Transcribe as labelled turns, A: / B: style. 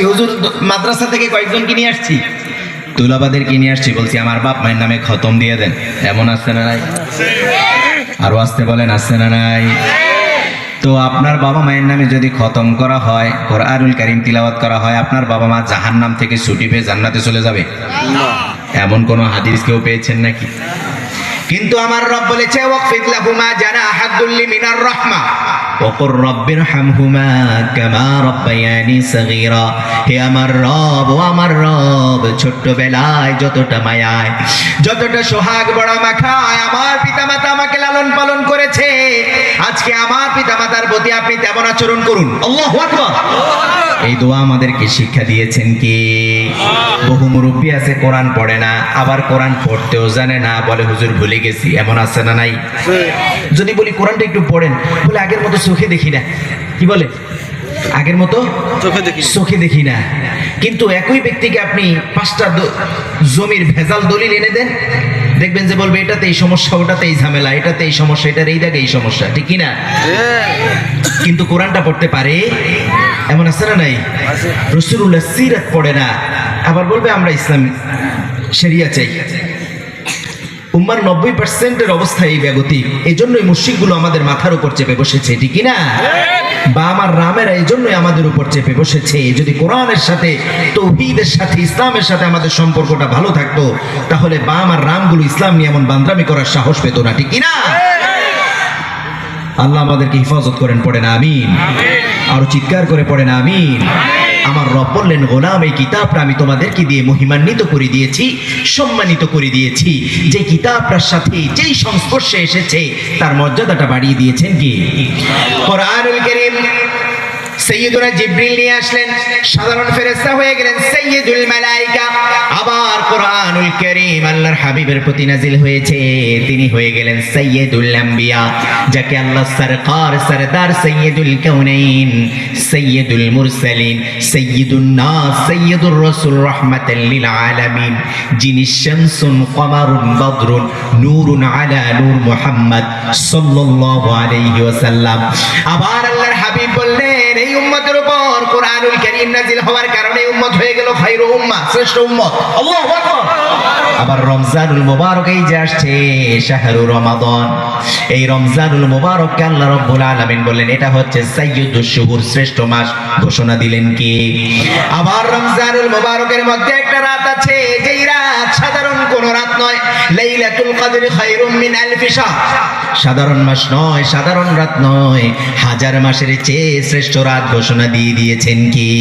A: হুজুর মাদ্রাসা থেকে কয়েকজনকে নিয়ে আসছি, তুলাবাদেরকে নিয়ে আসছি, বলছি আমার বাপ মায়ের নামে খতম দিয়ে দেন। এমন আসছে না নাই? আরো আসতে বলেন, আসছে না নাই? তো আপনার বাবা মায়ের নামে যদি খতম করা হয়, কোরআনুল কারীম তিলাওয়াত করা হয়, আপনার বাবা মা জাহান্নাম থেকে ছুটি পেয়ে জান্নাতে চলে যাবে? এমন কোন হাদিস কেউ পেয়েছেন নাকি? কিন্তু আমার রব বলেছে ওয়াকফিদ লাহুমা জানাহাদ-দুল্লি মিনার রাহমা ওয়াকুর রাব্বিরহামহুমা কামা রাব্বায়ানি সাগীরা। হে আমার রব, ও আমার রব, ছোট্টবেলায় যতটা মায়ায়, যতটা সোহাগ বড়া মাখায় আমার পিতামাতা আমাকে লালন পালন করেছে, আজকে আমার পিতামাতার প্রতি আপনি তেমন আচরণ করুন। আল্লাহু আকবার। এই দোয়া আমাদেরকে শিক্ষা দিয়েছেন কি? বহু মুরব্বী আছে কোরআন পড়ে না, আবার কোরআন পড়তেও জানে না, বলে হুজুর ভুলে গেছি। এমন আছে না নাই? যদি বলি কোরআনটা একটু পড়েন, বলে আগের মতো চোখে দেখি না। কি বলে? আগের মতো চোখে দেখি না। কিন্তু একই ব্যক্তিকে আপনি 5টা জমির ভেজাল দলিল এনে দেন, দেখবেন যে বলবে এটাতে এই সমস্যা, ওটাতে এই ঝামেলা, এটাতে এই সমস্যা, এটার এই দাগে এই সমস্যা, ঠিক কি না? কিন্তু কোরআনটা পড়তে পারে? এমন আছে না নাই? রাসূলুল্লাহ সিরাত পড়ে না, আবার বলবে আমরা ইসলাম শরিয়া চাই। উম্মার 90% অবস্থা এই বেগতিক। এই জন্যই মুশরিকগুলো আমাদের মাথার উপর চেপে বসেছে, ঠিক কি না? বা আমার রামেরা এই জন্যই আমাদের উপর চেপে বসেছে। যদি কোরআনের সাথে, তৌহিদের সাথে, ইসলামের সাথে আমাদের সম্পর্কটা ভালো থাকতো, তাহলে বা আমার রামগুলো ইসলাম নিয়ে এমন বান্দ্রামি করার সাহস পেত না, ঠিক কি না? আল্লাহ আমাদেরকে হিফাজত করেন, পড়েন আমিন। আরো চিৎকার করে পড়েন আমিন। আমার রব বললেন, গোলাম এই কিতাবটা আমি তোমাদেরকে দিয়ে মহিমান্বিত করে দিয়েছি, সম্মানিত করে দিয়েছি। যে কিতাবটার সাথে যেই সংস্পর্শে এসেছে তার মর্যাদাটা বাড়িয়ে দিয়েছেন কি? কোরআনুল কারীম সাইয়্যিদুনা জিবরিল নিয়ে আসলেন, সাধারণ ফেরেশতা হয়ে গেলেন সাইয়্যিদুল মালায়েকা। আবার কোরআনুল কারীম আল্লাহর হাবিবের প্রতি নাজিল হয়েছে, তিনি হয়ে গেলেন সাইয়্যিদুল আম্বিয়া, যাকে আল্লাহ সরকার, সরদার, সাইয়্যিদুল কাউনাইন, সাইয়্যিদুল মুরসালিন, সাইয়্যিদুন নাস, সাইয়্যিদুর রাসূল রাহমাতাল লিল আলামিন, যিনি শামসুন কমারুন বদরুন নূরুন আলা নূর মুহাম্মদ সাল্লাল্লাহু আলাইহি ওয়াসাল্লাম। আবার আল্লাহর হাবিব বললেন, এই উম্মতের উপর কোরআনুল কারীম নাজিল হওয়ার কারণে উম্মত হয়ে গেল খায়রু উম্মাহ, শ্রেষ্ঠ উম্মত। আল্লাহু আকবার। আবার রমজানুল মুবারক এই যে আসছে, শাহরু রমাদান, এই রমজানুল মুবারককে আল্লাহ রাব্বুল আলামিন বললেন এটা হচ্ছে সাইয়্যিদুশ শুহুর, শ্রেষ্ঠ মাস ঘোষণা দিলেন কি? আবার রমজানুল মুবারকের মধ্যে একটা রাত আছে, যেই রাত সাধারণ কোন রাত নয়, লাইলাতুল কদর খায়রুম মিন আলফি শাহর, সাধারণ মাস নয়, সাধারণ রাত নয়, হাজার মাসের চেয়ে শ্রেষ্ঠ রাত ঘোষণা দিয়ে দিয়েছেন কি?